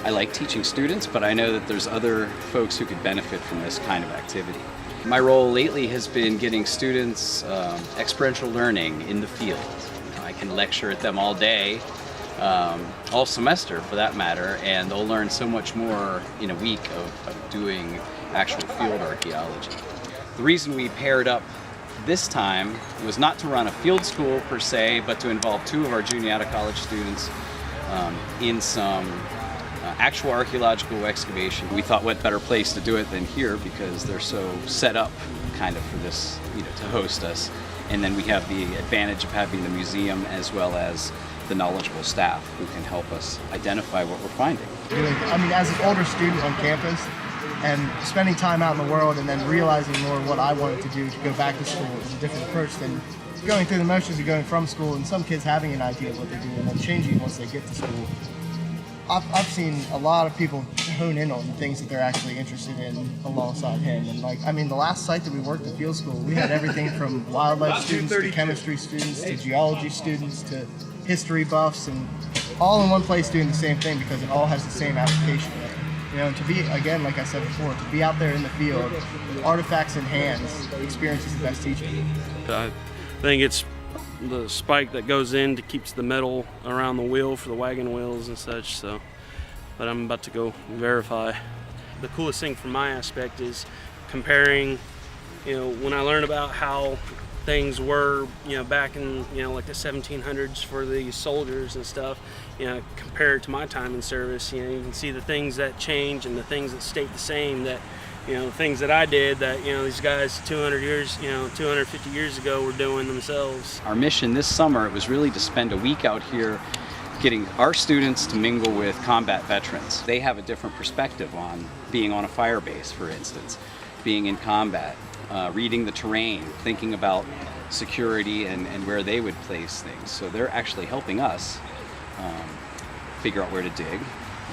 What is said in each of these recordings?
I like teaching students, but I know that there's other folks who could benefit from this kind of activity. My role lately has been getting students experiential learning in the field. I can lecture at them all day, all semester for that matter, and they'll learn so much more in a week of doing actual field archaeology. The reason we paired up this time was not to run a field school per se, but to involve two of our Juniata College students in some actual archaeological excavation. We thought what better place to do it than here because they're so set up kind of for this, to host us. And then we have the advantage of having the museum as well as the knowledgeable staff who can help us identify what we're finding. As an older student on campus and spending time out in the world and then realizing more what I wanted to do to go back to school is a different approach than going through the motions of going from school and some kids having an idea of what they do and then changing once they get to school. I've seen a lot of people hone in on things that they're actually interested in alongside him. And the last site that we worked at field school, we had everything from wildlife students to chemistry students to geology students to history buffs, and all in one place doing the same thing because it all has the same application. And to be, again, like I said before, to be out there in the field, with artifacts in hands, experience is the best teacher. I think it's the spike that goes in to keeps the metal around the wheel for the wagon wheels and such, but I'm about to go verify. The coolest thing from my aspect is comparing, when I learned about how things were, back in, like the 1700s for the soldiers and stuff, compared to my time in service, you can see the things that change and the things that stay the same, that the things that I did that, these guys 250 years ago were doing themselves. Our mission this summer, it was really to spend a week out here getting our students to mingle with combat veterans. They have a different perspective on being on a fire base, for instance, being in combat, reading the terrain, thinking about security and where they would place things. So they're actually helping us figure out where to dig.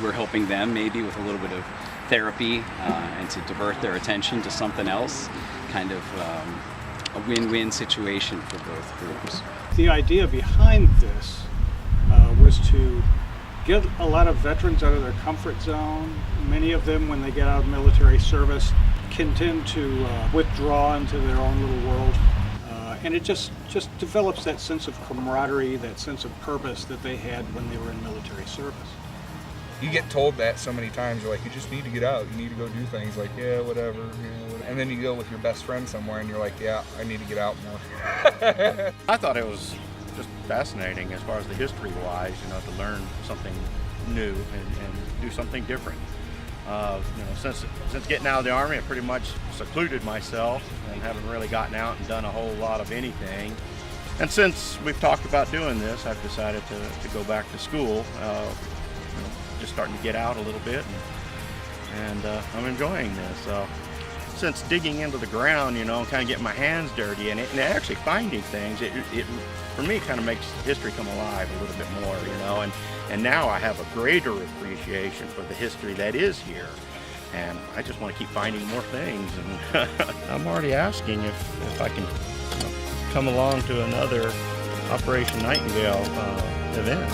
We're helping them maybe with a little bit of therapy and to divert their attention to something else, kind of a win-win situation for both groups. The idea behind this was to get a lot of veterans out of their comfort zone. Many of them, when they get out of military service, can tend to withdraw into their own little world. And it just develops that sense of camaraderie, that sense of purpose that they had when they were in military service. You get told that so many times, you're like, you just need to get out, you need to go do things, like, yeah, whatever, and then you go with your best friend somewhere and you're like, yeah, I need to get out more. I thought it was just fascinating as far as the history-wise, to learn something new and do something different. Since getting out of the Army, I pretty much secluded myself and haven't really gotten out and done a whole lot of anything. And since we've talked about doing this, I've decided to go back to school. Just starting to get out a little bit, and I'm enjoying this. Since digging into the ground, and kind of getting my hands dirty and actually finding things, it for me kind of makes history come alive a little bit more, and now I have a greater appreciation for the history that is here, and I just want to keep finding more things. And I'm already asking if I can come along to another Operation Nightingale event.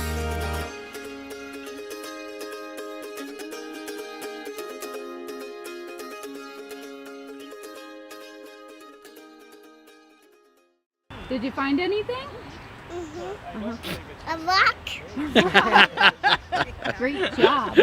Did you find anything? A rock. Great job.